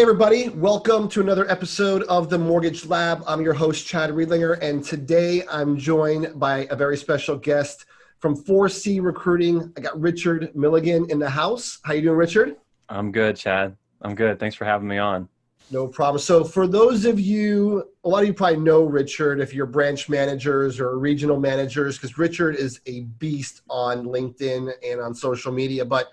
Hey everybody, welcome to another episode of the Mortgage Lab. I'm your host, Chad Reidlinger, and today I'm joined by a very special guest from 4C Recruiting. I got Richard Milligan in the house. How you doing, Richard? I'm good, Chad. I'm good. Thanks for having me on. No problem. So for those of you, a lot of you probably know Richard if you're branch managers or regional managers, because Richard is a beast on LinkedIn and on social media. But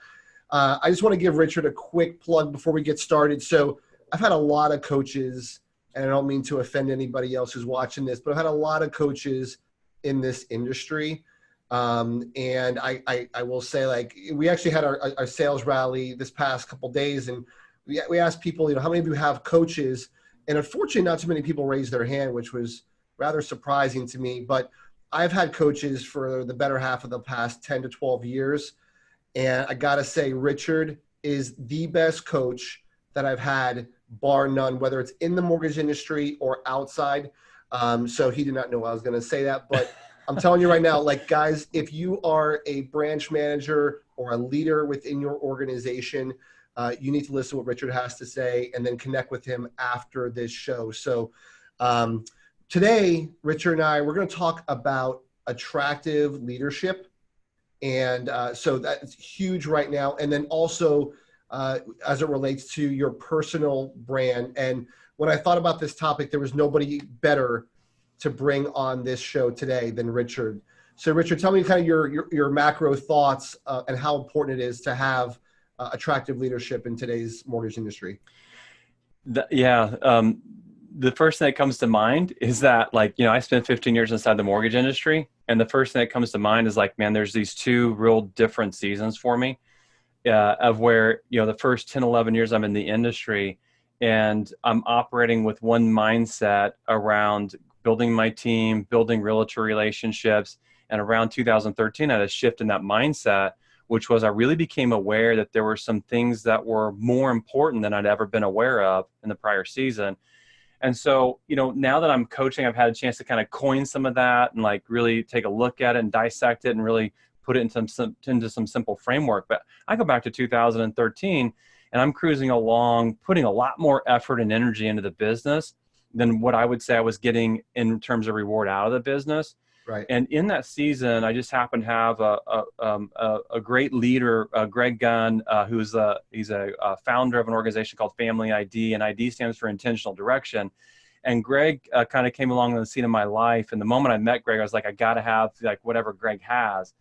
I just want to give Richard a quick plug before we get started. So I've had a lot of coaches, and I don't mean to offend anybody else who's watching this, but I've had a lot of coaches in this industry. And I will say, like, we actually had our sales rally this past couple days, and we asked people, how many of you have coaches? And unfortunately, not too many people raised their hand, which was rather surprising to me. But I've had coaches for the better half of the past 10 to 12 years. And I got to say, Richard is the best coach that I've had, bar none, whether it's in the mortgage industry or outside. So he did not know I was going to say that. But I'm telling you right now, like, guys, if you are a branch manager or a leader within your organization, you need to listen to what Richard has to say and then connect with him after this show. So today, Richard and I, we're going to talk about attractive leadership. And so that's huge right now. And then also as it relates to your personal brand. And when I thought about this topic, there was nobody better to bring on this show today than Richard. So Richard, tell me kind of your macro thoughts and how important it is to have attractive leadership in today's mortgage industry. The first thing that comes to mind is that, I spent 15 years inside the mortgage industry. And the first thing that comes to mind is there's these two real different seasons for me of where, the first 10, 11 years I'm in the industry and I'm operating with one mindset around building my team, building realtor relationships. And around 2013, I had a shift in that mindset, which was I really became aware that there were some things that were more important than I'd ever been aware of in the prior season. And so, now that I'm coaching, I've had a chance to kind of coin some of that and really take a look at it and dissect it and really put it into some simple framework. But I go back to 2013 and I'm cruising along, putting a lot more effort and energy into the business than what I would say I was getting in terms of reward out of the business. Right. And in that season, I just happened to have a great leader, Greg Gunn, he's a founder of an organization called Family ID, and ID stands for Intentional Direction. And Greg kind of came along on the scene of my life. And the moment I met Greg, I was like, I got to have whatever Greg has.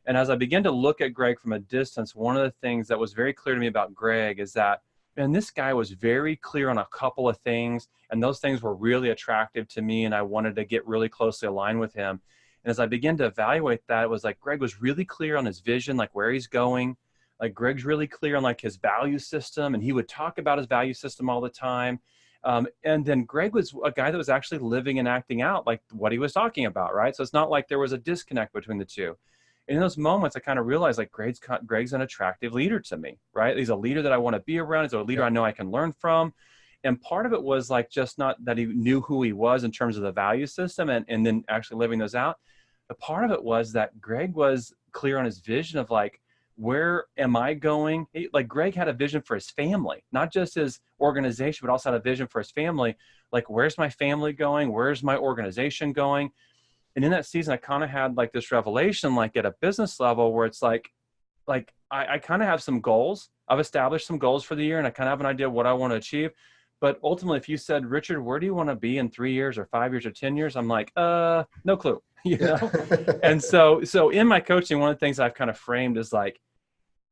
And as I began to look at Greg from a distance, one of the things that was very clear to me about Greg is that, man, this guy was very clear on a couple of things, and those things were really attractive to me, and I wanted to get really closely aligned with him. And as I began to evaluate that, it was Greg was really clear on his vision, where he's going. Greg's really clear on his value system, and he would talk about his value system all the time. And then Greg was a guy that was actually living and acting out what he was talking about, right? So it's not like there was a disconnect between the two. And in those moments, I kind of realized Greg's an attractive leader to me, right? He's a leader that I want to be around. He's a leader I know I can learn from. And part of it was just not that he knew who he was in terms of the value system and then actually living those out. The part of it was that Greg was clear on his vision of where am I going? Greg had a vision for his family, not just his organization, but also had a vision for his family. Where's my family going? Where's my organization going? And in that season, I kind of had this revelation, at a business level where it's I kind of have some goals. I've established some goals for the year and I kind of have an idea of what I want to achieve. But ultimately, if you said, Richard, where do you want to be in 3 years or 5 years or 10 years? I'm no clue, And so in my coaching, one of the things I've kind of framed is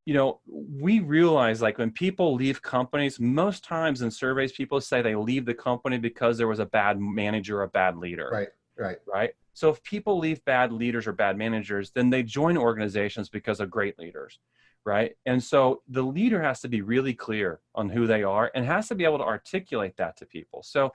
we realize when people leave companies, most times in surveys, people say they leave the company because there was a bad manager or a bad leader. Right. So if people leave bad leaders or bad managers, then they join organizations because of great leaders. Right. And so the leader has to be really clear on who they are and has to be able to articulate that to people. So,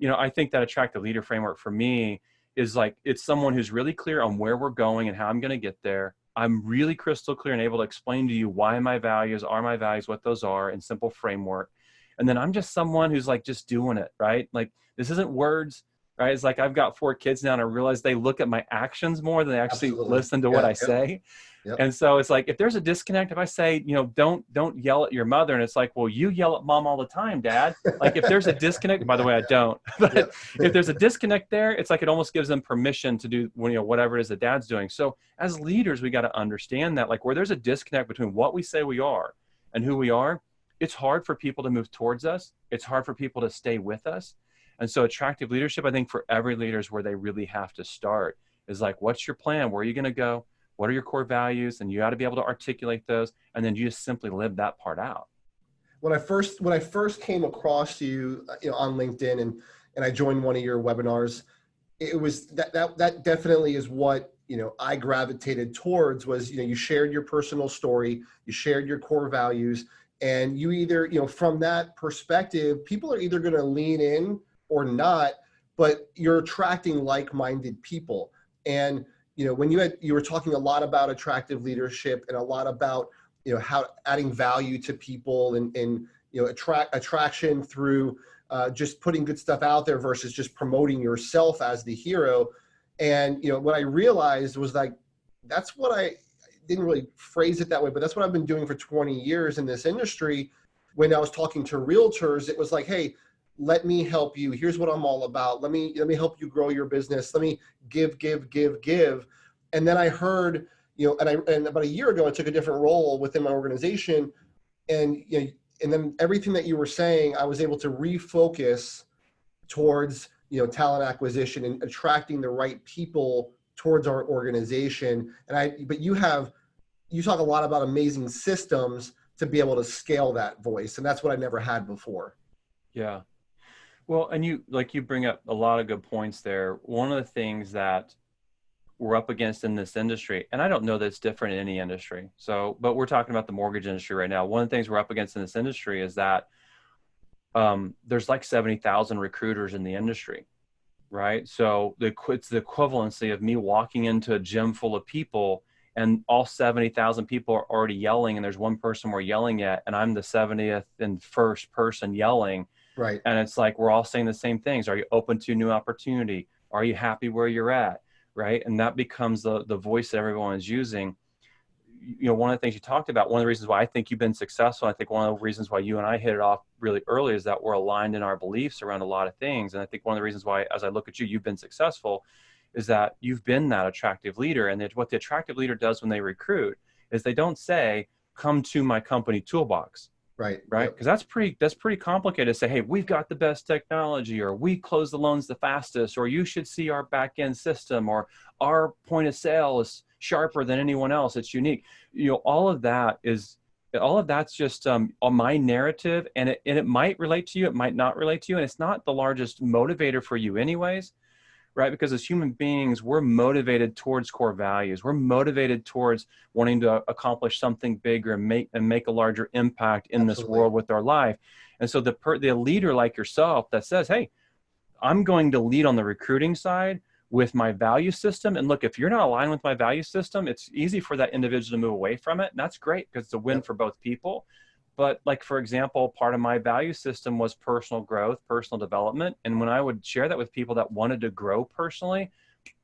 I think that attractive leader framework for me is it's someone who's really clear on where we're going and how I'm going to get there. I'm really crystal clear and able to explain to you why my values are my values, what those are in simple framework. And then I'm just someone who's just doing it, right? This isn't words. right? It's like I've got 4 kids now, and I realize they look at my actions more than they actually Absolutely. listen to what Yeah. I Yep. say. Yep. And so it's like, if there's a disconnect, if I say, don't yell at your mother, and it's like, well, you yell at mom all the time, dad. Like if there's a disconnect, by the Yeah. way, I don't, but Yep. if there's a disconnect there, it's like, it almost gives them permission to do, whatever it is that dad's doing. So as leaders, we got to understand that, like, where there's a disconnect between what we say we are and who we are, it's hard for people to move towards us. It's hard for people to stay with us. And so attractive leadership, I think for every leader, is where they really have to start, is like, what's your plan? Where are you going to go? What are your core values? And you got to be able to articulate those. And then you just simply live that part out. When I first came across you, on LinkedIn, and I joined one of your webinars, it was that definitely is what, I gravitated towards. Was, you shared your personal story, you shared your core values, and you either, from that perspective, people are either going to lean in or not, but you're attracting like-minded people. And when you were talking a lot about attractive leadership, and a lot about how adding value to people, and attraction through just putting good stuff out there versus just promoting yourself as the hero. And what I realized was, like, that's what I didn't really phrase it that way, but that's what I've been doing for 20 years in this industry. When I was talking to realtors, it was like, hey, let me help you. Here's what I'm all about. Let me help you grow your business. Let me give. And then I heard, and about a year ago, I took a different role within my organization, and and then everything that you were saying, I was able to refocus towards talent acquisition and attracting the right people towards our organization. But you talk a lot about amazing systems to be able to scale that voice, and that's what I never had before. Yeah. Well, and you bring up a lot of good points there. One of the things that we're up against in this industry, and I don't know that it's different in any industry. So, but we're talking about the mortgage industry right now. One of the things we're up against in this industry is that there's like 70,000 recruiters in the industry, right? So it's the equivalency of me walking into a gym full of people, and all 70,000 people are already yelling, and there's one person we're yelling at, and I'm the 70th and first person yelling. Right. And it's like, we're all saying the same things. Are you open to new opportunity? Are you happy where you're at? Right. And that becomes the voice that everyone is using. One of the things you talked about, one of the reasons why I think you've been successful, I think one of the reasons why you and I hit it off really early, is that we're aligned in our beliefs around a lot of things. And I think one of the reasons why, as I look at you, you've been successful, is that you've been that attractive leader. And what the attractive leader does when they recruit is they don't say, come to my company toolbox. Right. Right. Yep. Because that's pretty complicated to say, hey, we've got the best technology, or we close the loans the fastest, or you should see our back end system, or our point of sale is sharper than anyone else. It's unique. All of that's just on my narrative, and it might relate to you. It might not relate to you. And it's not the largest motivator for you anyways. Right? Because as human beings, we're motivated towards core values. We're motivated towards wanting to accomplish something bigger and make a larger impact in Absolutely. this world with our life. And so the leader like yourself that says, hey, I'm going to lead on the recruiting side with my value system. And look, if you're not aligned with my value system, it's easy for that individual to move away from it. And that's great, because it's a win for both people. But like, for example, part of my value system was personal growth, personal development. And when I would share that with people that wanted to grow personally,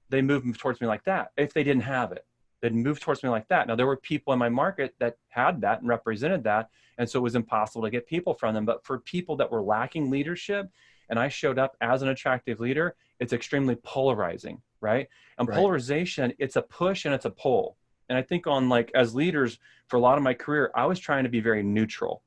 they moved towards me like that. If they didn't have it, they'd move towards me like that. Now, there were people in my market that had that and represented that. And so it was impossible to get people from them. But for people that were lacking leadership, and I showed up as an attractive leader, it's extremely polarizing, right? And polarization, it's a push and it's a pull. And I think as leaders, for a lot of my career, I was trying to be very neutral.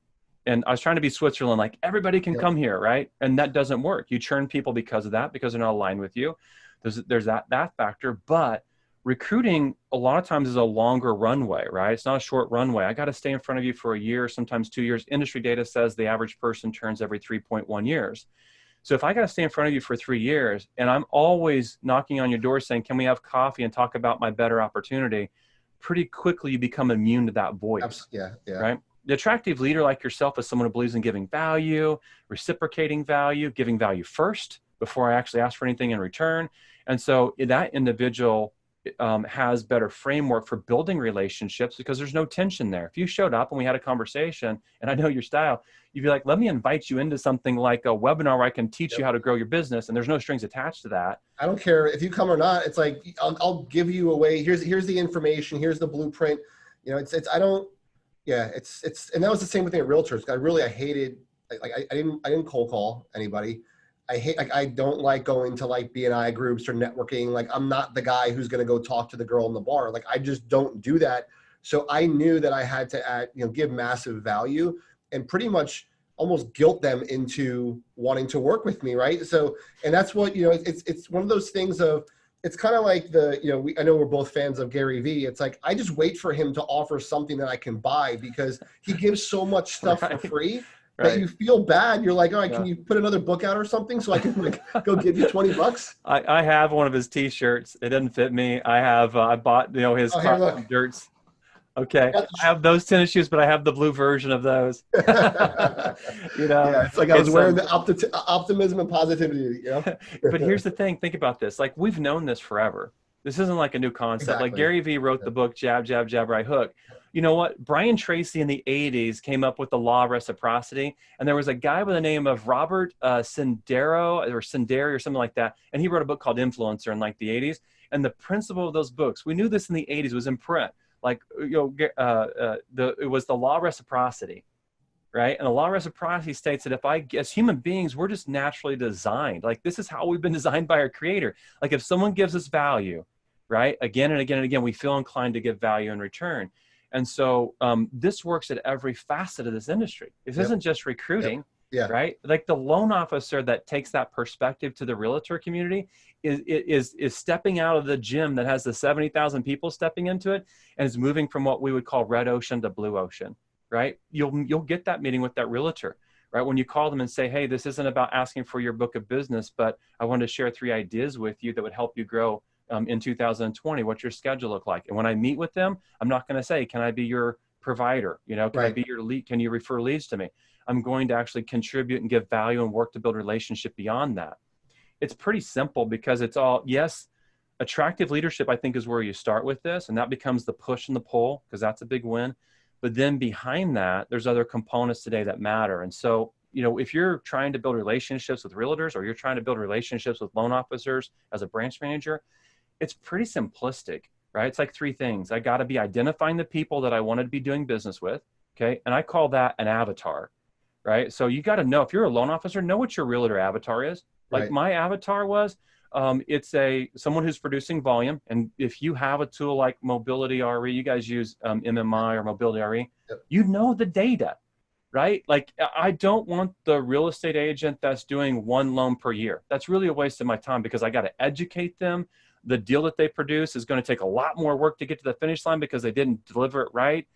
And I was trying to be Switzerland, like everybody can come here, right? And that doesn't work. You churn people because of that, because they're not aligned with you. There's that factor. But recruiting a lot of times is a longer runway, right? It's not a short runway. I got to stay in front of you for a year, sometimes 2 years. Industry data says the average person turns every 3.1 years. So if I got to stay in front of you for 3 years, and I'm always knocking on your door saying, can we have coffee and talk about my better opportunity? Pretty quickly you become immune to that voice. Yeah. Right? The attractive leader like yourself is someone who believes in giving value, reciprocating value, giving value first before I actually ask for anything in return. And so that individual, has better framework for building relationships because there's no tension there. If you showed up and we had a conversation and I know your style, you'd be like, let me invite you into something like a webinar where I can teach you how to grow your business, and there's no strings attached to that. I don't care if you come or not. It's like, I'll give you away. Here's the information. Here's the blueprint. You know, I don't, yeah, and that was the same thing at realtors. I hated, I didn't cold call anybody. I don't like going to like BNI groups or networking. Like, I'm not the guy who's going to go talk to the girl in the bar. Like, I just don't do that. So I knew that I had to give massive value and pretty much almost guilt them into wanting to work with me. Right. So, and that's what, it's one of those things of, it's kind of like I know we're both fans of Gary Vee. It's like, I just wait for him to offer something that I can buy because he gives so much stuff for free. That you feel bad. You're like, all right, can you put another book out or something so I can like go give you $20? I have one of his t-shirts. It doesn't fit me. I bought, his dirts. Okay. I have those tennis shoes, but I have the blue version of those. Yeah, it's like I was wearing the optimism and positivity. But here's the thing. Think about this. Like, we've known this forever. This isn't like a new concept. Exactly. Like, Gary Vee wrote the book, Jab, Jab, Jab, Right Hook. You know what? Brian Tracy in the 80s came up with the law of reciprocity. And there was a guy by the name of Robert Sendero or Senderi or something like that. And he wrote a book called Influencer in like the 80s. And the principle of those books, we knew this in the 80s, was in print. Like, it was the law of reciprocity, right? And the law of reciprocity states that as human beings, we're just naturally designed. Like, this is how we've been designed by our creator. Like, if someone gives us value, right, again and again and again, we feel inclined to give value in return. And so this works at every facet of this industry. This isn't just recruiting, right? Like, the loan officer that takes that perspective to the realtor community is stepping out of the gym that has the 70,000 people stepping into it and is moving from what we would call red ocean to blue ocean, right? You'll get that meeting with that realtor, right? When you call them and say, hey, this isn't about asking for your book of business, but I want to share 3 ideas with you that would help you grow in 2020. What's your schedule look like? And when I meet with them, I'm not going to say, can I be your provider? Can I be your lead? Can you refer leads to me? I'm going to actually contribute and give value and work to build a relationship beyond that. It's pretty simple because it's all, yes, attractive leadership, I think, is where you start with this. And that becomes the push and the pull, because that's a big win. But then behind that, there's other components today that matter. And so, if you're trying to build relationships with realtors, or you're trying to build relationships with loan officers as a branch manager, it's pretty simplistic, right? It's like 3 things. I got to be identifying the people that I want to be doing business with. Okay. And I call that an avatar, right? So you got to know, if you're a loan officer, know what your realtor avatar is. Like, my avatar was, it's someone who's producing volume. And if you have a tool like Mobility RE, you guys use MMI or Mobility RE, you know the data, right? Like, I don't want the real estate agent that's doing 1 loan per year. That's really a waste of my time, because I got to educate them. The deal that they produce is going to take a lot more work to get to the finish line because they didn't deliver it right.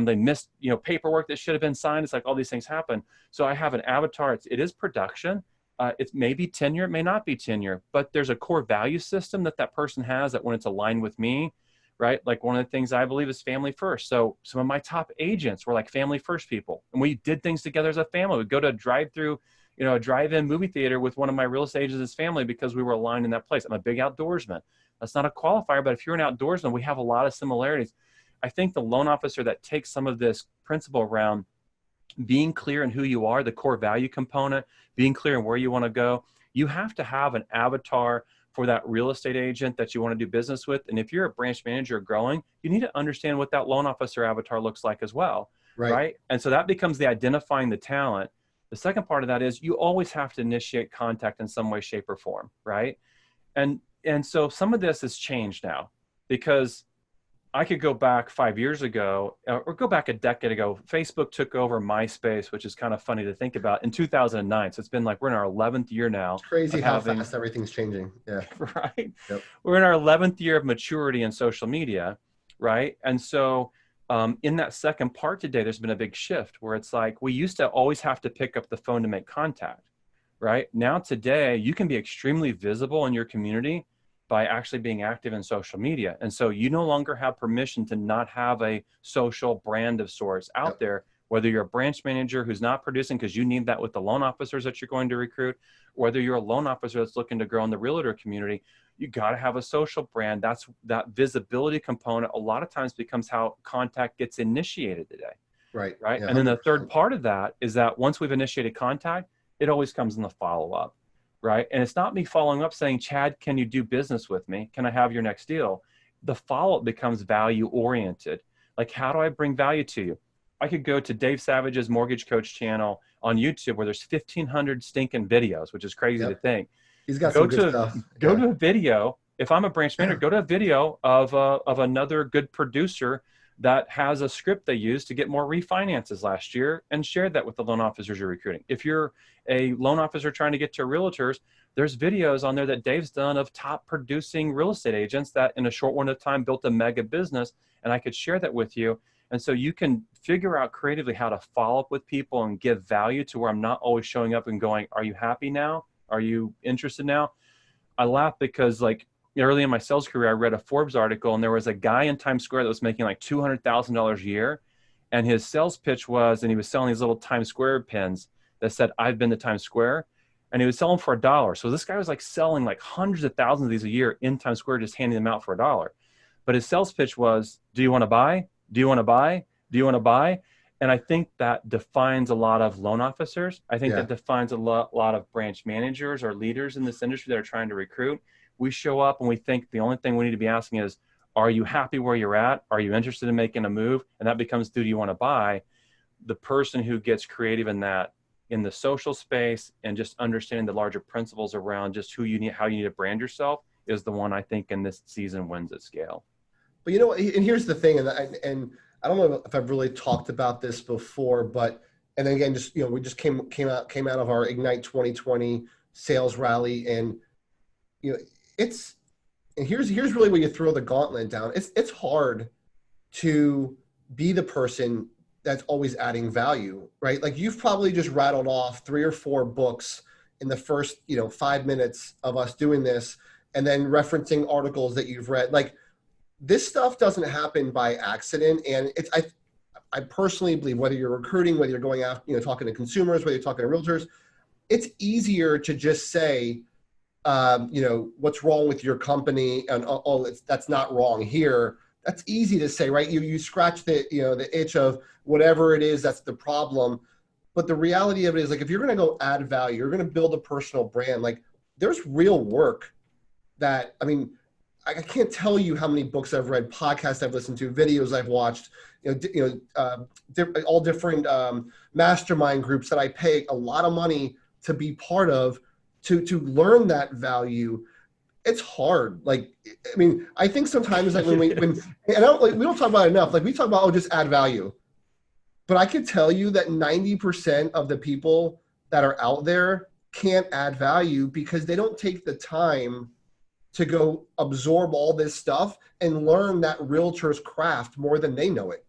They missed, paperwork that should have been signed. It's like all these things happen. So I have an avatar. It is production. It's maybe tenure, it may not be tenure, but there's a core value system that person has that when it's aligned with me, right? Like, one of the things I believe is family first. So some of my top agents were like family first people. And we did things together as a family. We'd go to a drive-in movie theater with one of my real estate agents' family because we were aligned in that place. I'm a big outdoorsman. That's not a qualifier, but if you're an outdoorsman, we have a lot of similarities. I think the loan officer that takes some of this principle around being clear in who you are, the core value component, being clear in where you want to go, you have to have an avatar for that real estate agent that you want to do business with. And if you're a branch manager growing, you need to understand what that loan officer avatar looks like as well, right? And so that becomes the identifying the talent. The second part of that is you always have to initiate contact in some way, shape, or form, right? And so some of this has changed now, because I could go back 5 years ago, or go back a decade ago. Facebook took over MySpace, which is kind of funny to think about, in 2009. So it's been like, we're in our 11th year now. It's crazy how fast everything's changing. Yeah. Right. Yep. We're in our 11th year of maturity in social media, right? And so in that second part today, there's been a big shift where it's like, we used to always have to pick up the phone to make contact, right? Now today, you can be extremely visible in your community by actually being active in social media. And so you no longer have permission to not have a social brand of sorts out there whether you're a branch manager who's not producing because you need that with the loan officers that you're going to recruit, whether you're a loan officer that's looking to grow in the realtor community, you got to have a social brand. That visibility component a lot of times becomes how contact gets initiated today. Right. Right. Yeah, and then the 100%. third part of that is that once we've initiated contact, it always comes in the follow-up. Right. And it's not me following up saying, Chad, can you do business with me? Can I have your next deal? The follow-up becomes value oriented. Like, how do I bring value to you? I could go to Dave Savage's Mortgage Coach channel on YouTube where there's 1,500 stinking videos, which is crazy to think. He's got some good stuff. Go to a video. If I'm a branch manager, go to a video of another good producer that has a script they used to get more refinances last year and share that with the loan officers you're recruiting. If you're a loan officer trying to get to realtors, there's videos on there that Dave's done of top producing real estate agents that in a short window of time built a mega business, and I could share that with you. And so you can figure out creatively how to follow up with people and give value to where I'm not always showing up and going, are you happy now? Are you interested now? I laugh because like early in my sales career, I read a Forbes article and there was a guy in Times Square that was making like $200,000 a year. And his sales pitch was, and he was selling these little Times Square pins that said, I've been to Times Square. And he was selling for $1. So this guy was like selling like hundreds of thousands of these a year in Times Square, just handing them out for $1. But his sales pitch was, do you want to buy? Do you want to buy? Do you want to buy? And I think that defines a lot of loan officers. I think that defines a lot of branch managers or leaders in this industry that are trying to recruit. We show up and we think the only thing we need to be asking is, are you happy where you're at? Are you interested in making a move? And that becomes, do you want to buy? The person who gets creative in that, in the social space and just understanding the larger principles around just who you need, how you need to brand yourself is the one I think in this season wins at scale. But you know, and here's the thing, and I don't know if I've really talked about this before, but, and then again, just, you know, we just came out of our Ignite 2020 sales rally, and, you know, and here's really where you throw the gauntlet down. It's hard to be the person that's always adding value, right? Like you've probably just rattled off 3 or 4 books in the first, 5 minutes of us doing this, and then referencing articles that you've read. Like, this stuff doesn't happen by accident. And I personally believe whether you're recruiting, whether you're going out, talking to consumers, whether you're talking to realtors, it's easier to just say, what's wrong with your company? And, that's not wrong here. That's easy to say, right? You scratch the itch of whatever it is, that's the problem. But the reality of it is, like, if you're going to go add value, you're going to build a personal brand. Like, there's real work that, I can't tell you how many books I've read, podcasts I've listened to, videos I've watched, all different mastermind groups that I pay a lot of money to be part of, to learn that value. It's hard. Like, I think sometimes like we don't talk about it enough. Like, we talk about, just add value. But I could tell you that 90% of the people that are out there can't add value because they don't take the time to go absorb all this stuff and learn that realtor's craft more than they know it.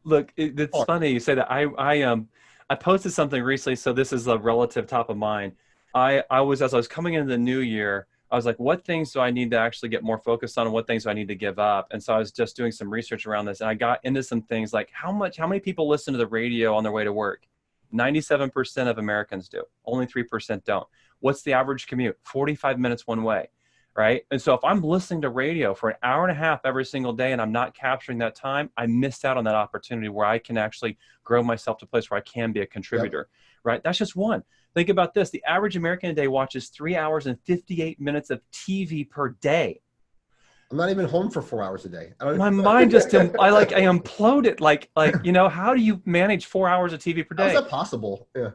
It's funny you say that. I posted something recently, so this is a relative top of mind. As I was coming into the new year, I was like, what things do I need to actually get more focused on and what things do I need to give up? And so I was just doing some research around this, and I got into some things like how many people listen to the radio on their way to work? 97% of Americans do. Only 3% don't. What's the average commute? 45 minutes one way, right? And so if I'm listening to radio for an hour and a half every single day and I'm not capturing that time, I missed out on that opportunity where I can actually grow myself to a place where I can be a contributor, right? That's just one. Think about this. The average American today watches 3 hours and 58 minutes of TV per day. I'm not even home for 4 hours a day. My mind just, I imploded. Like, how do you manage 4 hours of TV per day? How's that possible? Yeah.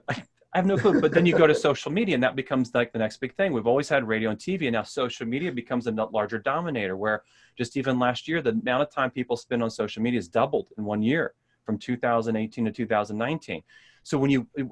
I have no clue. But then you go to social media and that becomes like the next big thing. We've always had radio and TV, and now social media becomes a larger dominator, where just even last year, the amount of time people spend on social media has doubled in 1 year from 2018 to 2019. So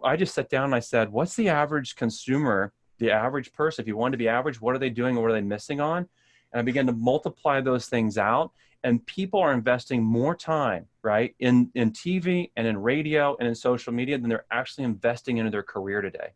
I just sat down and I said, what's the average consumer, the average person? If you want to be average, what are they doing and what are they missing on? And I began to multiply those things out, and people are investing more time, right, in TV and in radio and in social media than they're actually investing into their career today.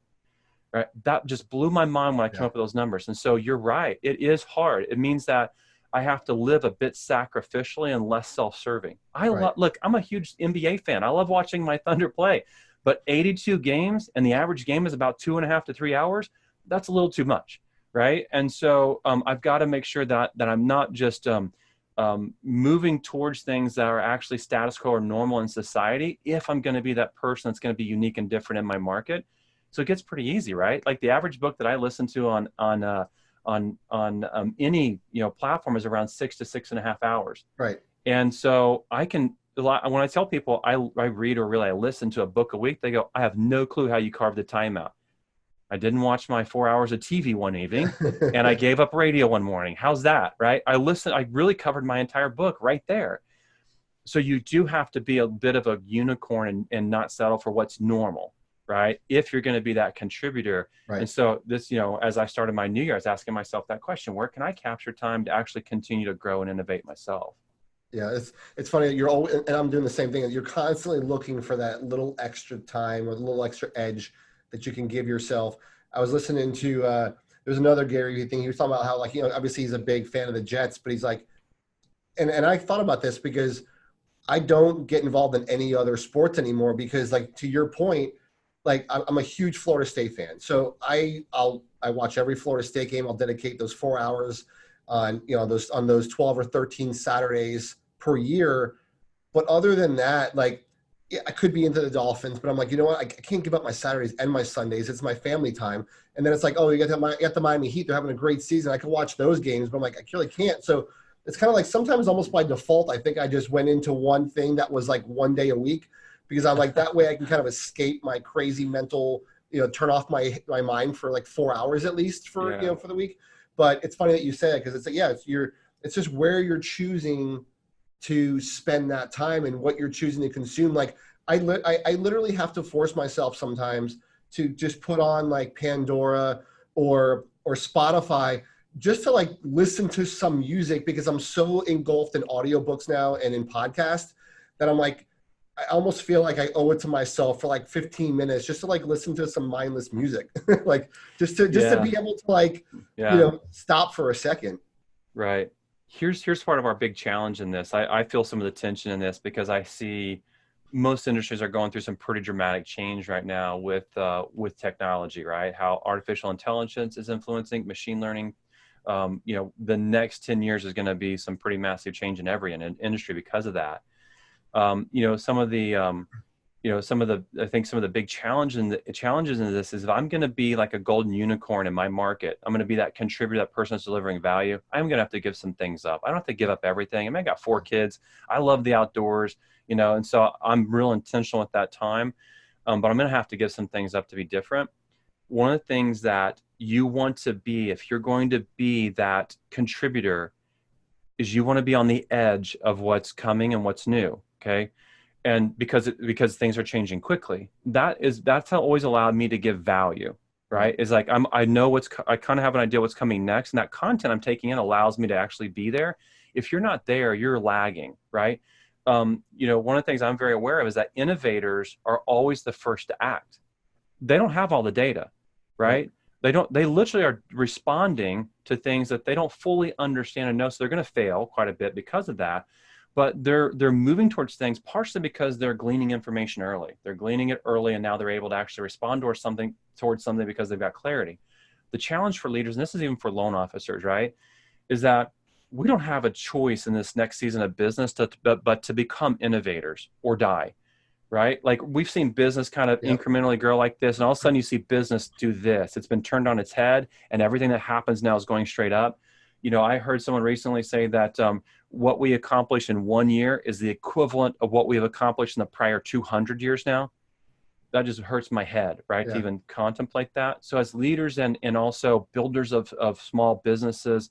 Right? That just blew my mind when I came up with those numbers. And so you're right. It is hard. It means that I have to live a bit sacrificially and less self-serving. Right. Look, I'm a huge NBA fan. I love watching my Thunder play, but 82 games and the average game is about 2.5 to 3 hours. That's a little too much, right? And so I've got to make sure that I'm not just moving towards things that are actually status quo or normal in society if I'm going to be that person that's going to be unique and different in my market. So it gets pretty easy, right? Like the average book that I listen to on any platform is around 6 to 6.5 hours. Right. And so when I tell people I read or really I listen to a book a week, they go, I have no clue how you carve the time out. I didn't watch my 4 hours of TV one evening and I gave up radio one morning. How's that, right? I really covered my entire book right there. So you do have to be a bit of a unicorn and not settle for what's normal, right? If you're going to be that contributor. Right. And so this, as I started my new year, I was asking myself that question: where can I capture time to actually continue to grow and innovate myself? Yeah, it's funny that you're always, and I'm doing the same thing. You're constantly looking for that little extra time or the little extra edge that you can give yourself. I was listening to there's another Gary Vee thing. He was talking about how, like, obviously he's a big fan of the Jets, but he's like, and I thought about this because I don't get involved in any other sports anymore because, like, to your point, like I'm a huge Florida State fan, so I watch every Florida State game. I'll dedicate those 4 hours on those 12 or 13 Saturdays per year. But other than that, like, yeah, I could be into the Dolphins, but I'm like, you know what? I can't give up my Saturdays and my Sundays. It's my family time. And then it's like, oh, you got the Miami Heat. They're having a great season. I can watch those games, but I'm like, I really can't. So it's kind of like sometimes almost by default, I think I just went into one thing that was like one day a week because I'm like, that way I can kind of escape my crazy mental, turn off my mind for like 4 hours at least for the week. But it's funny that you say it because it's like, yeah, it's just where you're choosing to spend that time and what you're choosing to consume. Like I literally have to force myself sometimes to just put on like Pandora or Spotify just to like listen to some music because I'm so engulfed in audiobooks now and in podcasts that I'm like, I almost feel like I owe it to myself for like 15 minutes just to like listen to some mindless music, like just to be able to like, stop for a second. Right. Here's part of our big challenge in this. I feel some of the tension in this because I see most industries are going through some pretty dramatic change right now with technology, right? How artificial intelligence is influencing machine learning. The next 10 years is going to be some pretty massive change in every industry because of that. Some of the big challenges in this is if I'm going to be like a golden unicorn in my market, I'm going to be that contributor, that person that's delivering value. I'm going to have to give some things up. I don't have to give up everything. I mean, I got 4 kids. I love the outdoors, and so I'm real intentional at that time. But I'm going to have to give some things up to be different. One of the things that you want to be, if you're going to be that contributor, is you want to be on the edge of what's coming and what's new. Okay. And because things are changing quickly, that's how always allowed me to give value, right? Is like, I kind of have an idea what's coming next. And that content I'm taking in allows me to actually be there. If you're not there, you're lagging, right? One of the things I'm very aware of is that innovators are always the first to act. They don't have all the data, right? They literally are responding to things that they don't fully understand and know. So they're going to fail quite a bit because of that. But they're moving towards things partially because they're gleaning information early. They're gleaning it early, and now they're able to actually respond towards something because they've got clarity. The challenge for leaders, and this is even for loan officers, right, is that we don't have a choice in this next season of business but to become innovators or die, right? Like we've seen business kind of incrementally grow like this, and all of a sudden you see business do this. It's been turned on its head, and everything that happens now is going straight up. I heard someone recently say that what we accomplish in 1 year is the equivalent of what we have accomplished in the prior 200 years now. That just hurts my head, right? To even contemplate that. So as leaders and also builders of small businesses,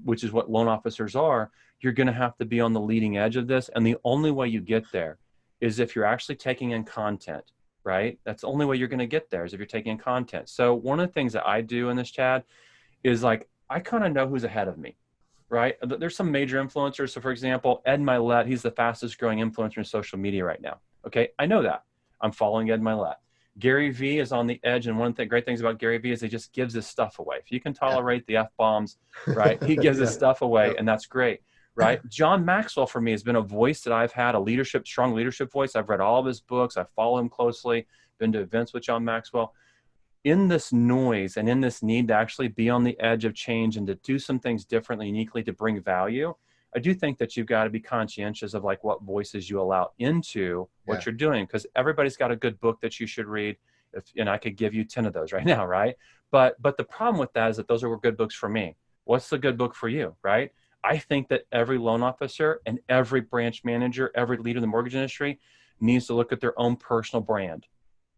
which is what loan officers are, you're going to have to be on the leading edge of this. And the only way you get there is if you're actually taking in content, right? That's the only way you're going to get there is if you're taking in content. So one of the things that I do in this, Chad, is like, I kind of know who's ahead of me, right? There's some major influencers. So for example, Ed Milet, he's the fastest growing influencer in social media right now. Okay. I know that. I'm following Ed Milet. Gary Vee is on the edge, and one of the great things about Gary Vee is he just gives his stuff away. If you can tolerate the F-bombs, right, he gives his stuff away, and that's great, right? John Maxwell, for me, has been a voice that I've had, strong leadership voice. I've read all of his books. I follow him closely, been to events with John Maxwell. In this noise and in this need to actually be on the edge of change and to do some things differently, uniquely, to bring value, I do think that you've got to be conscientious of like what voices you allow into what you're doing, because everybody's got a good book that you should read. And I could give you 10 of those right now, right? But the problem with that is that those are good books for me. What's the good book for you, right? I think that every loan officer and every branch manager, every leader in the mortgage industry needs to look at their own personal brand,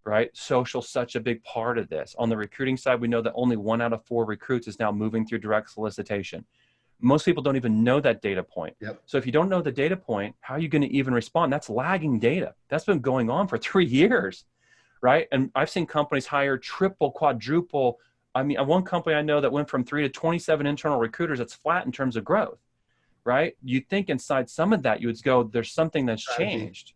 right? Social's such a big part of this. On the recruiting side, we know that only 1 out of 4 recruits is now moving through direct solicitation. Most people don't even know that data point. So if you don't know the data point, how are you going to even respond? That's lagging data. That's been going on for 3 years, right? And I've seen companies hire triple, quadruple. I mean, one company I know that went from 3 to 27 internal recruiters. That's flat in terms of growth, right? You'd think inside some of that, you would go, there's something that's changed.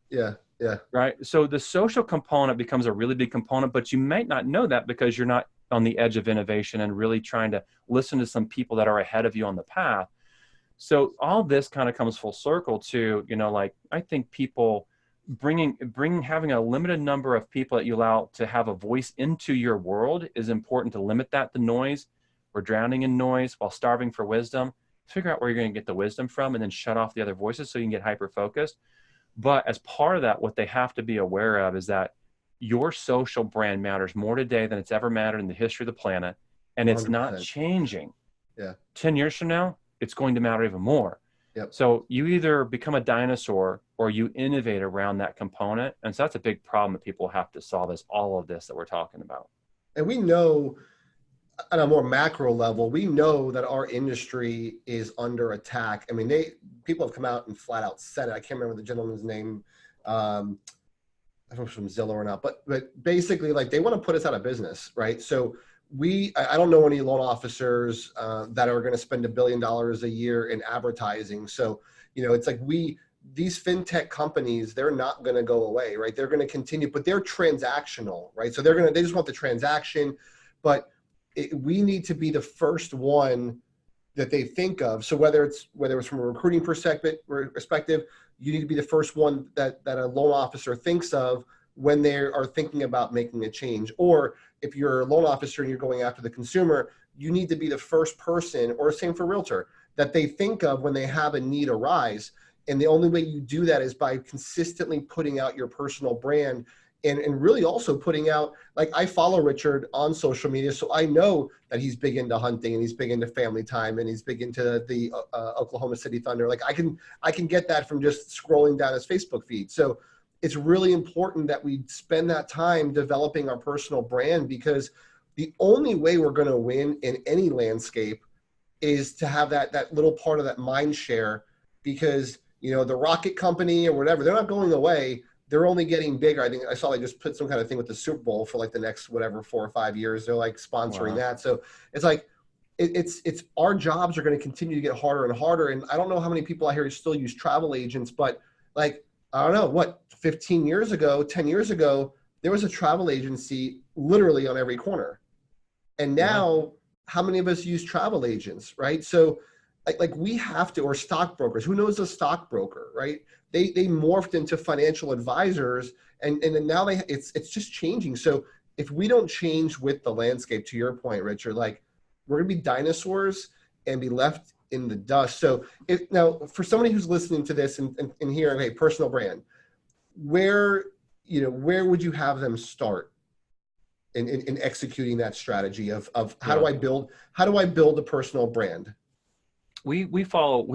Right. So the social component becomes a really big component, but you might not know that because you're not on the edge of innovation and really trying to listen to some people that are ahead of you on the path. So all this kind of comes full circle to, like, I think people having a limited number of people that you allow to have a voice into your world is important, to limit the noise. We're drowning in noise while starving for wisdom. Figure out where you're going to get the wisdom from and then shut off the other voices so you can get hyper-focused. But as part of that, what they have to be aware of is that your social brand matters more today than it's ever mattered in the history of the planet. And it's 100%. Not changing. 10 years from now, it's going to matter even more. So you either become a dinosaur or you innovate around that component. And so that's a big problem that people have to solve, is all of this that we're talking about. And we know, at a more macro level, we know that our industry is under attack. I mean, people have come out and flat out said it. I can't remember the gentleman's name. I don't know if it's from Zillow or not, but basically, like, they want to put us out of business, right? So I don't know any loan officers that are going to spend $1 billion a year in advertising. So, it's like these fintech companies, they're not going to go away, right? They're going to continue, but they're transactional, right? So they just want the transaction, but we need to be the first one that they think of. So whether it's from a recruiting perspective, you need to be the first one that a loan officer thinks of when they are thinking about making a change. Or if you're a loan officer and you're going after the consumer, you need to be the first person, or same for realtor, that they think of when they have a need arise. And the only way you do that is by consistently putting out your personal brand, and really also putting out, like, I follow Richard on social media, so I know that he's big into hunting and he's big into family time and he's big into the Oklahoma City Thunder. Like, I can get that from just scrolling down his Facebook feed. So it's really important that we spend that time developing our personal brand, because the only way we're going to win in any landscape is to have that little part of that mind share, because, the rocket company or whatever, they're not going away. They're only getting bigger. I think I saw they just put some kind of thing with the Super Bowl for like the next 4 or 5 years. They're like sponsoring that. So it's like, it's our jobs are going to continue to get harder and harder. And I don't know how many people out here still use travel agents, but like, I don't know, 10 years ago, there was a travel agency literally on every corner. And now how many of us use travel agents, right? So like we have to, or stockbrokers, who knows a stockbroker, right? They morphed into financial advisors, and then now it's just changing. So if we don't change with the landscape, to your point, Richard, like, we're gonna be dinosaurs and be left in the dust. So now for somebody who's listening to this and hearing, hey, personal brand, where would you have them start in executing that strategy of how do I build a personal brand? We follow,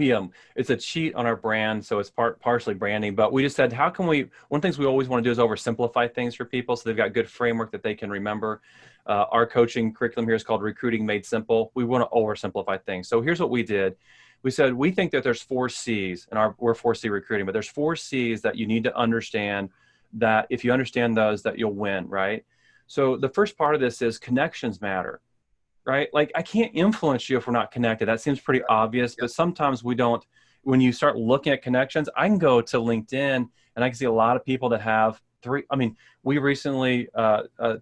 it's a cheat on our brand, so it's partially branding, but we just said, one of the things we always want to do is oversimplify things for people so they've got good framework that they can remember. Our coaching curriculum here is called Recruiting Made Simple. We want to oversimplify things. So here's what we did. We said, we think that there's 4 C's, and we're 4C recruiting, but there's 4 C's that you need to understand, that if you understand those, that you'll win, right? So the first part of this is connections matter. Right? Like, I can't influence you if we're not connected. That seems pretty obvious, but sometimes we don't. When you start looking at connections, I can go to LinkedIn and I can see a lot of people that have I mean, we recently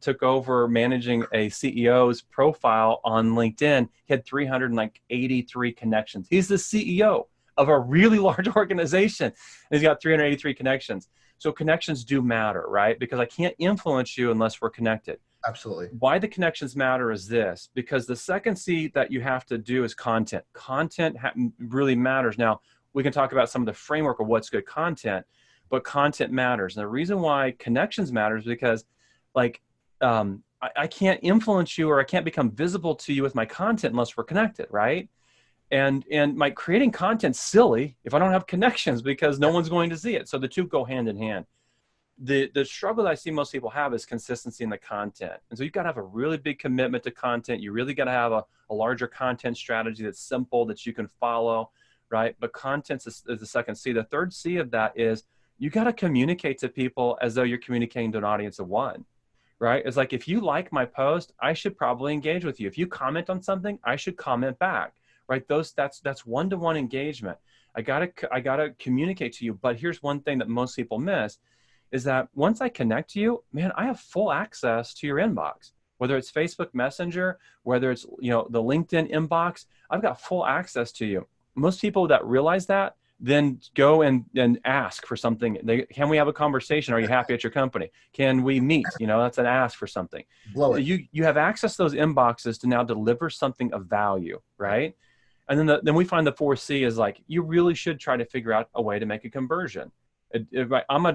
took over managing a CEO's profile on LinkedIn. He had 383 connections. He's the CEO of a really large organization, and he's got 383 connections. So connections do matter, right? Because I can't influence you unless we're connected. Absolutely. Why the connections matter is this, because the second C that you have to do is content. Content really matters. Now, we can talk about some of the framework of what's good content, but content matters. And the reason why connections matters is because, like, I can't influence you, or I can't become visible to you with my content unless we're connected, right? And my creating content's silly if I don't have connections, because no one's going to see it. So the two go hand in hand. The struggle that I see most people have is consistency in the content. And so you've got to have a really big commitment to content. You really got to have a larger content strategy that's simple, that you can follow, right? But content is the second C. The third C of that is you got to communicate to people as though you're communicating to an audience of one, right? It's like, if you like my post, I should probably engage with you. If you comment on something, I should comment back, right? That's one-to-one engagement. I gotta communicate to you. But here's one thing that most people miss, is that once I connect to you, man, I have full access to your inbox, whether it's Facebook Messenger, whether it's, the LinkedIn inbox, I've got full access to you. Most people that realize that then go and ask for something. Can we have a conversation? Are you happy at your company? Can we meet? That's an ask for something. Blow it. You have access to those inboxes to now deliver something of value, right? And then we find the 4C is like, you really should try to figure out a way to make a conversion. I'm a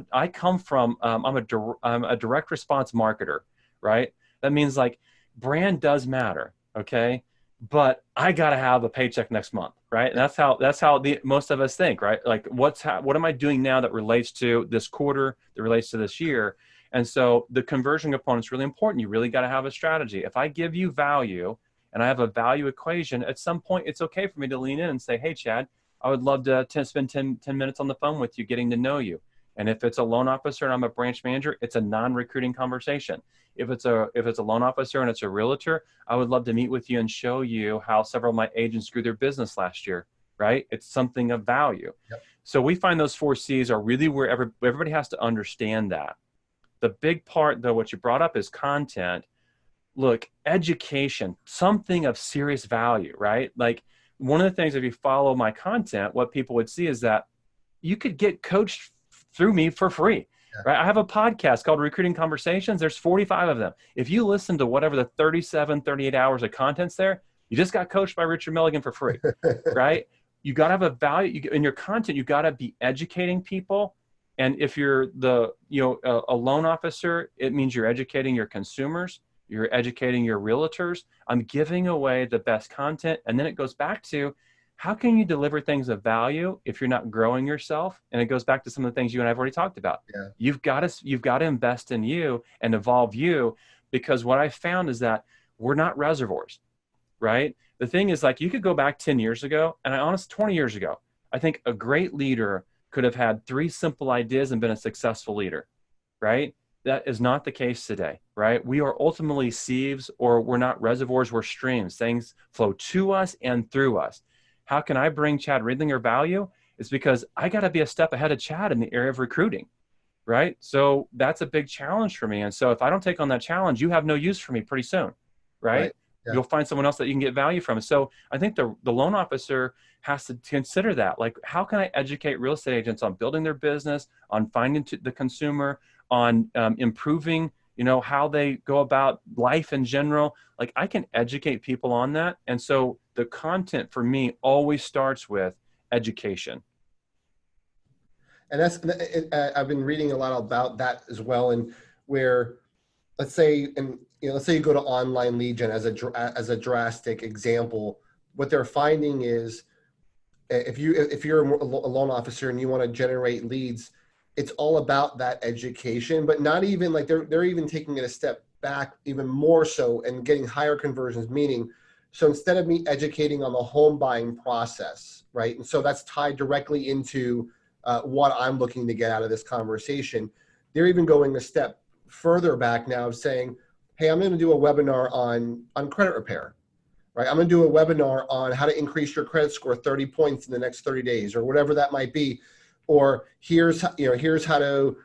direct response marketer, right? That means, like, brand does matter, okay? But I gotta have a paycheck next month, right? And that's how most of us think, right? Like, what am I doing now that relates to this quarter, that relates to this year? And so the conversion component is really important. You really got to have a strategy. If I give you value and I have a value equation, at some point it's okay for me to lean in and say, hey, Chad, I would love to spend 10 minutes on the phone with you, getting to know you. And if it's a loan officer and I'm a branch manager, it's a non-recruiting conversation. If it's a loan officer and it's a realtor, I would love to meet with you and show you how several of my agents grew their business last year, right? It's something of value. Yep. So we find those 4 C's are really where everybody has to understand that. The big part, though, what you brought up is content. Look, education, something of serious value, right? Like, one of the things, if you follow my content, what people would see is that you could get coached through me for free, right? I have a podcast called Recruiting Conversations. There's 45 of them. If you listen to whatever the 38 hours of content's there, you just got coached by Richard Milligan for free, right? You got to have a value in your content. You got to be educating people. And if you're a loan officer, it means you're educating your consumers. You're educating your realtors. I'm giving away the best content. And then it goes back to, how can you deliver things of value if you're not growing yourself? And it goes back to some of the things you and I have already talked about. Yeah. You've got to invest in you and evolve you, because what I found is that we're not reservoirs, right? The thing is, like, you could go back 10 years ago, and 20 years ago, I think a great leader could have had 3 simple ideas and been a successful leader, right? That is not the case today, right? We are ultimately sieves, or we're not reservoirs, we're streams. Things flow to us and through us. How can I bring Chad Reidlinger value? It's because I got to be a step ahead of Chad in the area of recruiting, right? So that's a big challenge for me. And so if I don't take on that challenge, you have no use for me pretty soon, right? Yeah. You'll find someone else that you can get value from. So I think the loan officer has to consider that. Like, how can I educate real estate agents on building their business, on finding the consumer, on improving, how they go about life in general? Like, I can educate people on that. And so the content for me always starts with education. And I've been reading a lot about that as well. And where, let's say you go to online lead gen as a drastic example, what they're finding is, if you're a loan officer and you want to generate leads, it's all about that education, but not even like they're even taking it a step back even more so and getting higher conversions, meaning, so instead of me educating on the home buying process, right? And so that's tied directly into what I'm looking to get out of this conversation. They're even going a step further back now of saying, hey, I'm going to do a webinar on credit repair, right? I'm going to do a webinar on how to increase your credit score 30 points in the next 30 days, or whatever that might be. Or here's how to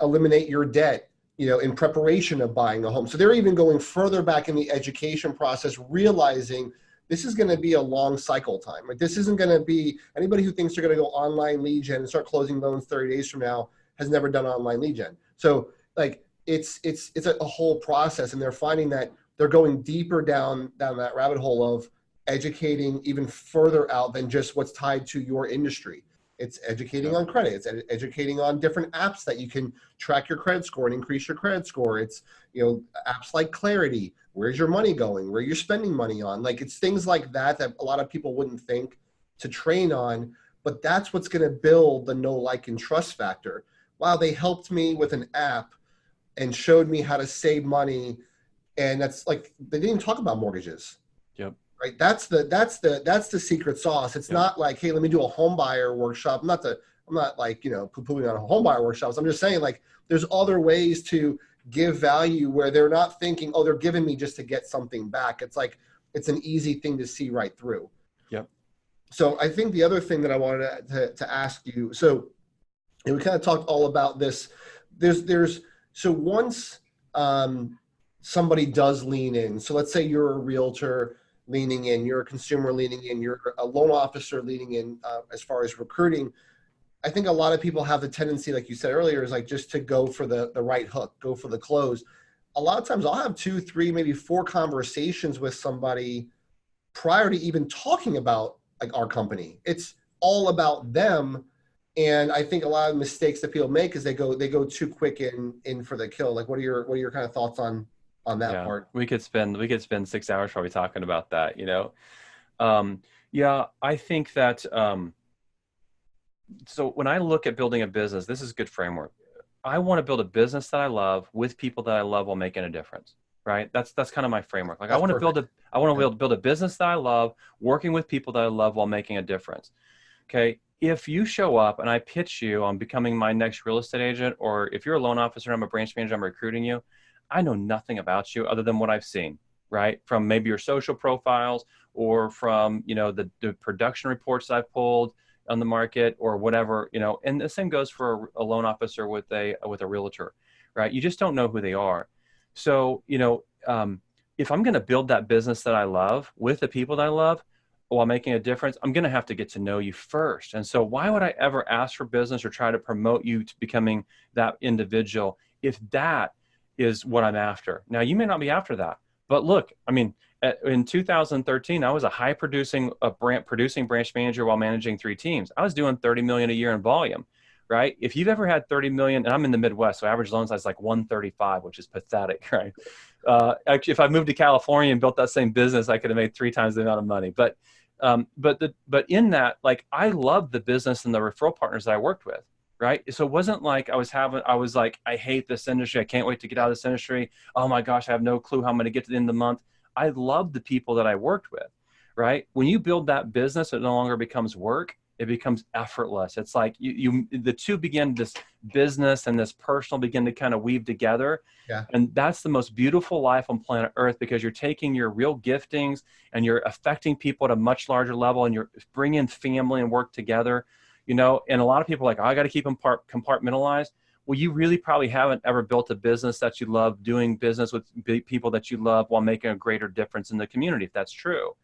eliminate your debt, in preparation of buying a home. So they're even going further back in the education process, realizing this is going to be a long cycle time. Like, this isn't going to be, anybody who thinks they're going to go online lead gen and start closing loans 30 days from now has never done online lead gen. So like, it's a whole process, and they're finding that they're going deeper down that rabbit hole of educating even further out than just what's tied to your industry. It's educating on credit. It's educating on different apps that you can track your credit score and increase your credit score. It's, apps like Clarity. Where's your money going? Where you're spending money on? Like, it's things like that a lot of people wouldn't think to train on, but that's what's going to build the know, like, and trust factor. Wow, they helped me with an app and showed me how to save money. And that's like, they didn't talk about mortgages. Yep. Right. That's the secret sauce. It's not like, hey, let me do a home buyer workshop. I'm not like, poo-pooing on home buyer workshops. I'm just saying, like, there's other ways to give value where they're not thinking, oh, they're giving me just to get something back. It's like, it's an easy thing to see right through. Yep. So I think the other thing that I wanted to ask you, so we kind of talked all about this. So once somebody does lean in, so let's say you're a realtor leaning in, you're a consumer leaning in, you're a loan officer leaning in, as far as recruiting, I think a lot of people have the tendency, like you said earlier, is like just to go for the right hook, go for the close. A lot of times I'll have 2, 3, maybe 4 conversations with somebody prior to even talking about like our company. It's all about them. And I think a lot of mistakes that people make is they go too quick in for the kill. Like, what are your kind of thoughts on that part? We could spend 6 hours probably talking about that, I think that, so when I look at building a business, this is a good framework. I want to build a business that I love with people that I love while making a difference, right? That's kind of my framework. Like, I want to build a business that I love, working with people that I love while making a difference. Okay. If you show up and I pitch you on becoming my next real estate agent, or if you're a loan officer and I'm a branch manager, I'm recruiting you, I know nothing about you other than what I've seen, right? From maybe your social profiles, or from, the production reports I've pulled on the market, or whatever, and the same goes for a loan officer with a realtor, right? You just don't know who they are. So, if I'm going to build that business that I love with the people that I love while making a difference, I'm going to have to get to know you first. And so why would I ever ask for business or try to promote you to becoming that individual if that is what I'm after? Now, you may not be after that, but look, I mean, in 2013, I was a high producing branch manager while managing 3 teams. I was doing 30 million a year in volume, right? If you've ever had 30 million, and I'm in the Midwest, so average loan size is like 135, which is pathetic, right? Actually, if I moved to California and built that same business, I could have made 3 times the amount of money. But in that, like, I loved the business and the referral partners that I worked with. Right. So it wasn't like I was like, I hate this industry. I can't wait to get out of this industry. Oh my gosh, I have no clue how I'm going to get to the end of the month. I love the people that I worked with. Right. When you build that business, it no longer becomes work. It becomes effortless. It's like the two begin, this business and this personal begin to kind of weave together. Yeah. And that's the most beautiful life on planet Earth, because you're taking your real giftings and you're affecting people at a much larger level, and you're bringing family and work together. And a lot of people are like, oh, I got to keep them compartmentalized. Well, you really probably haven't ever built a business that you love, doing business with people that you love while making a greater difference in the community, if that's true.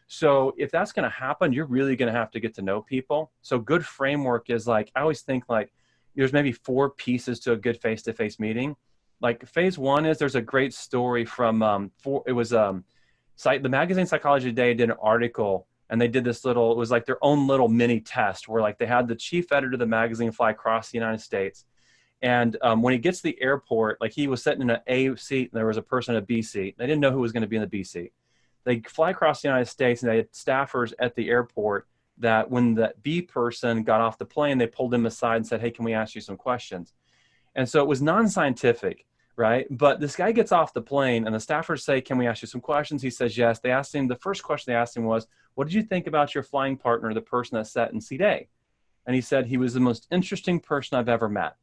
So if that's going to happen, you're really going to have to get to know people. So good framework is, like, I always think like there's maybe 4 pieces to a good face-to-face meeting. Like, phase 1 is, there's a great story from, the magazine Psychology Today did an article, and they did this little, it was like their own little mini test where, like, they had the chief editor of the magazine fly across the United States. And when he gets to the airport, like, he was sitting in an A seat and there was a person in a B seat. They didn't know who was going to be in the B seat. They fly across the United States, and they had staffers at the airport that when the B person got off the plane, they pulled him aside and said, hey, can we ask you some questions? And so it was non-scientific, right? But this guy gets off the plane and the staffers say, can we ask you some questions? He says, yes. They asked him, the first question they asked him was, what did you think about your flying partner, the person that sat in seat A? And he said, he was the most interesting person I've ever met.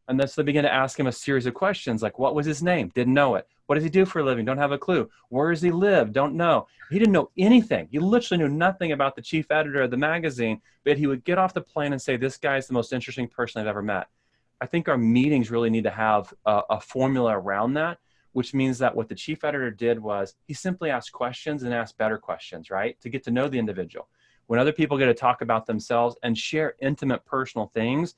And then so they began to ask him a series of questions, like, what was his name? Didn't know it. What does he do for a living? Don't have a clue. Where does he live? Don't know. He didn't know anything. He literally knew nothing about the chief editor of the magazine, but he would get off the plane and say, this guy is the most interesting person I've ever met. I think our meetings really need to have a formula around that, which means that what the chief editor did was he simply asked questions and asked better questions, right? To get to know the individual. When other people get to talk about themselves and share intimate personal things,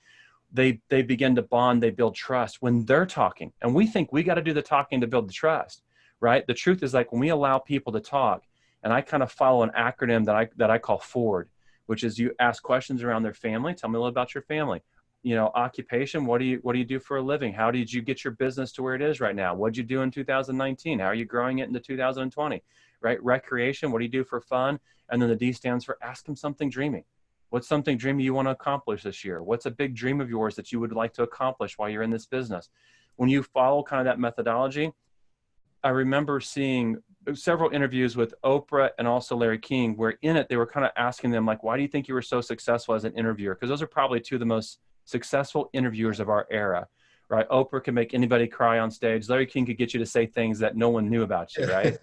they begin to bond, they build trust when they're talking. And we think we got to do the talking to build the trust, right? The truth is, like, when we allow people to talk, and I kind of follow an acronym that I call FORD, which is you ask questions around their family. Tell me a little about your family. You know, occupation. What do you do for a living? How did you get your business to where it is right now? What did you do in 2019? How are you growing it into 2020? Right? Recreation. What do you do for fun? And then the D stands for ask them something dreamy. What's something dreamy you want to accomplish this year? What's a big dream of yours that you would like to accomplish while you're in this business? When you follow kind of that methodology, I remember seeing several interviews with Oprah and also Larry King, where in it, they were kind of asking them, like, why do you think you were so successful as an interviewer? Because those are probably two of the most successful interviewers of our era, right? Oprah could make anybody cry on stage. Larry King could get you to say things that no one knew about you, right?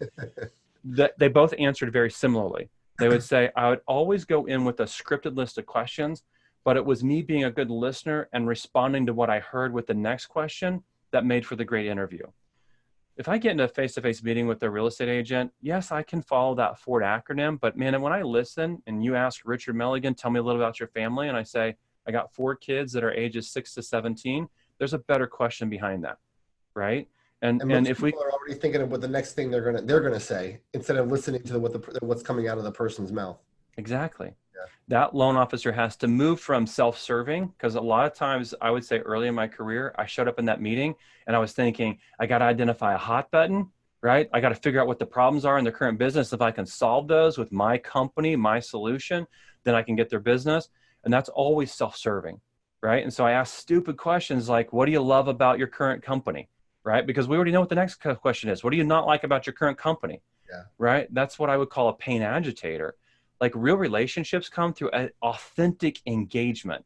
They both answered very similarly. They would say, I would always go in with a scripted list of questions, but it was me being a good listener and responding to what I heard with the next question that made for the great interview. If I get into a face-to-face meeting with a real estate agent, yes, I can follow that FORD acronym, but man, when I listen and you ask Richard Milligan, tell me a little about your family, and I say, I got 4 kids that are ages 6 to 17, there's a better question behind that, right? And if people are already thinking of what the next thing they're gonna say instead of listening to what's coming out of the person's mouth. Exactly. Yeah. That loan officer has to move from self-serving, because a lot of times, I would say early in my career, I showed up in that meeting and I was thinking, I got to identify a hot button, right? I got to figure out what the problems are in their current business. If I can solve those with my company, my solution, then I can get their business. And that's always self-serving, right? And so I ask stupid questions like, what do you love about your current company, right? Because we already know what the next question is. What do you not like about your current company? Yeah. Right? That's what I would call a pain agitator. Like, real relationships come through an authentic engagement,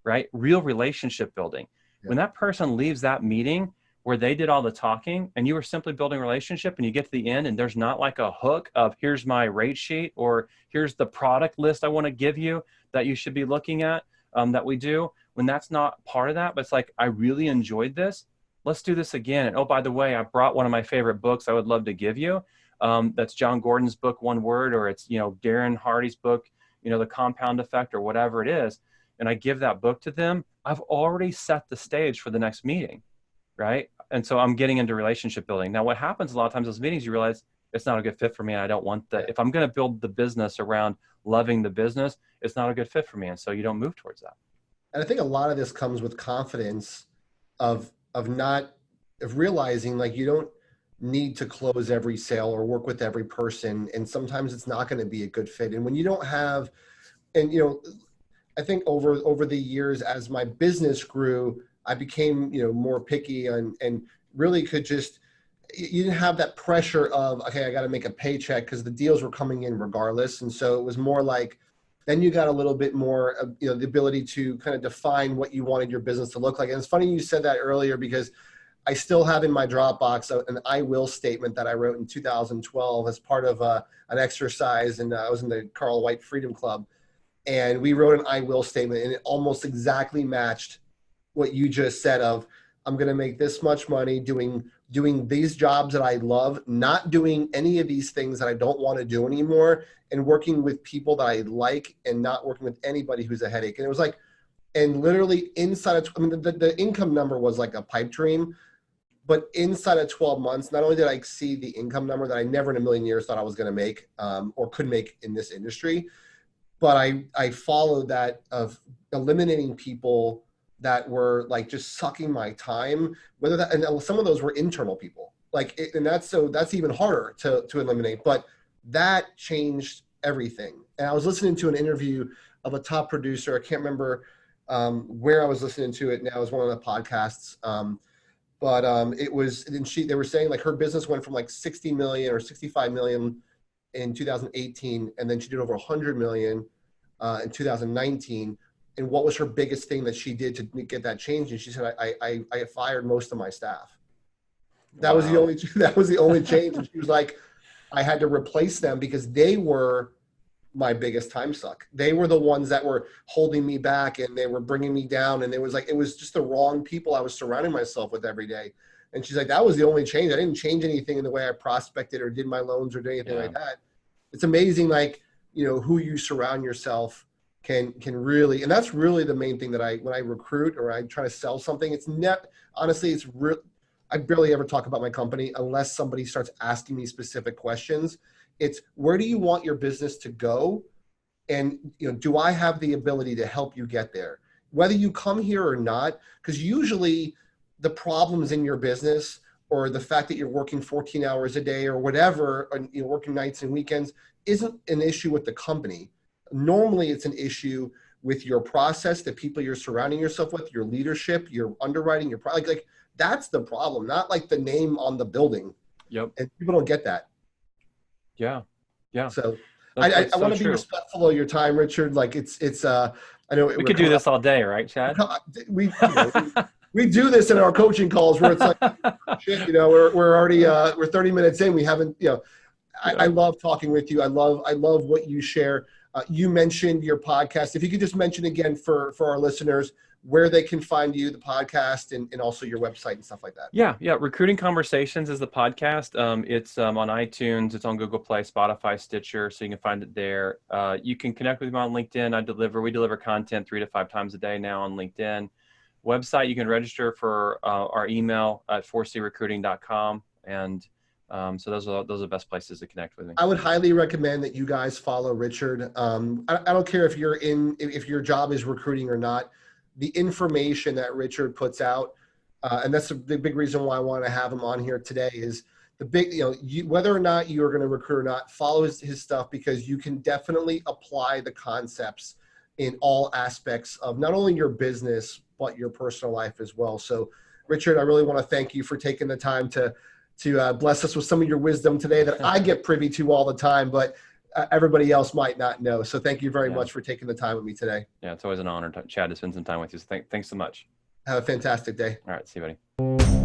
right? Real relationship building. Yeah. When that person leaves that meeting where they did all the talking and you were simply building a relationship, and you get to the end and there's not like a hook of here's my rate sheet or here's the product list I want to give you that you should be looking at, that we do. When that's not part of that, but it's like, I really enjoyed this. Let's do this again. And oh, by the way, I brought one of my favorite books I would love to give you. That's John Gordon's book, One Word, or it's, Darren Hardy's book, The Compound Effect, or whatever it is. And I give that book to them. I've already set the stage for the next meeting, right? And so I'm getting into relationship building. Now, what happens a lot of times in those meetings, you realize it's not a good fit for me. And I don't want that. If I'm going to build the business around loving the business, it's not a good fit for me. And so you don't move towards that. And I think a lot of this comes with confidence of realizing, like, you don't need to close every sale or work with every person, and sometimes it's not going to be a good fit. And when you don't have, and I think over the years, as my business grew, I became more picky and really could just, you didn't have that pressure of, okay, I got to make a paycheck, because the deals were coming in regardless. And so it was more like, then you got a little bit more the ability to kind of define what you wanted your business to look like. And it's funny you said that earlier, because I still have in my Dropbox an I will statement that I wrote in 2012 as part of an exercise. And I was in the Carl White Freedom Club. And we wrote an I will statement, and it almost exactly matched what you just said of, I'm going to make this much money doing these jobs that I love, not doing any of these things that I don't want to do anymore, and working with people that I like, and not working with anybody who's a headache. And it was like, and literally inside of, the income number was like a pipe dream. But inside of 12 months, not only did I exceed the income number that I never in a million years thought I was going to make or could make in this industry, but I followed that of eliminating people that were like just sucking my time, whether that, and some of those were internal people, and that's even harder to eliminate, but that changed everything. And I was listening to an interview of a top producer. I can't remember where I was listening to it now. It was one of the podcasts. But it was, and they were saying, like, her business went from like 60 million or 65 million in 2018, and then she did over 100 million in 2019. And what was her biggest thing that she did to get that change? And she said, I fired most of my staff. That was the only change. And she was like, I had to replace them because they were my biggest time suck. They were the ones that were holding me back, and they were bringing me down. And it was just the wrong people I was surrounding myself with every day. And she's like, that was the only change. I didn't change anything in the way I prospected or did my loans or did anything like that. It's amazing, like, who you surround yourself can really, and that's really the main thing that when I recruit or I try to sell something, it's not, honestly, it's real. I barely ever talk about my company unless somebody starts asking me specific questions. It's, where do you want your business to go? And, do I have the ability to help you get there? Whether you come here or not, because usually the problems in your business or the fact that you're working 14 hours a day or whatever, and you're working nights and weekends isn't an issue with the company. Normally it's an issue with your process, the people you're surrounding yourself with, your leadership, your underwriting, your product. Like that's the problem, not like the name on the building. Yep. And people don't get that. Yeah. Yeah. So I want to be respectful of your time, Richard. Like it's I know we could do this all day, right, Chad? We do this in our coaching calls where it's like, shit, we're already, we're 30 minutes in. We haven't, I love talking with you. I love what you share. You mentioned your podcast. If you could just mention again for our listeners where they can find you, the podcast, and also your website and stuff like that. Yeah. Recruiting Conversations is the podcast. It's on iTunes. It's on Google Play, Spotify, Stitcher, so you can find it there. You can connect with me on LinkedIn. We deliver content 3 to 5 times a day now on LinkedIn. Website, you can register for our email at 4crecruiting.com. And so those are the best places to connect with me. I would highly recommend that you guys follow Richard. I don't care if if your job is recruiting or not. The information that Richard puts out, and that's the big reason why I want to have him on here today, is the big, whether or not you're going to recruit or not, follow his stuff, because you can definitely apply the concepts in all aspects of not only your business, but your personal life as well. So Richard, I really want to thank you for taking the time to bless us with some of your wisdom today that I get privy to all the time, but everybody else might not know. So thank you very much for taking the time with me today. Yeah, it's always an honor, Chad, to spend some time with you. So thanks so much. Have a fantastic day. All right, see you, buddy.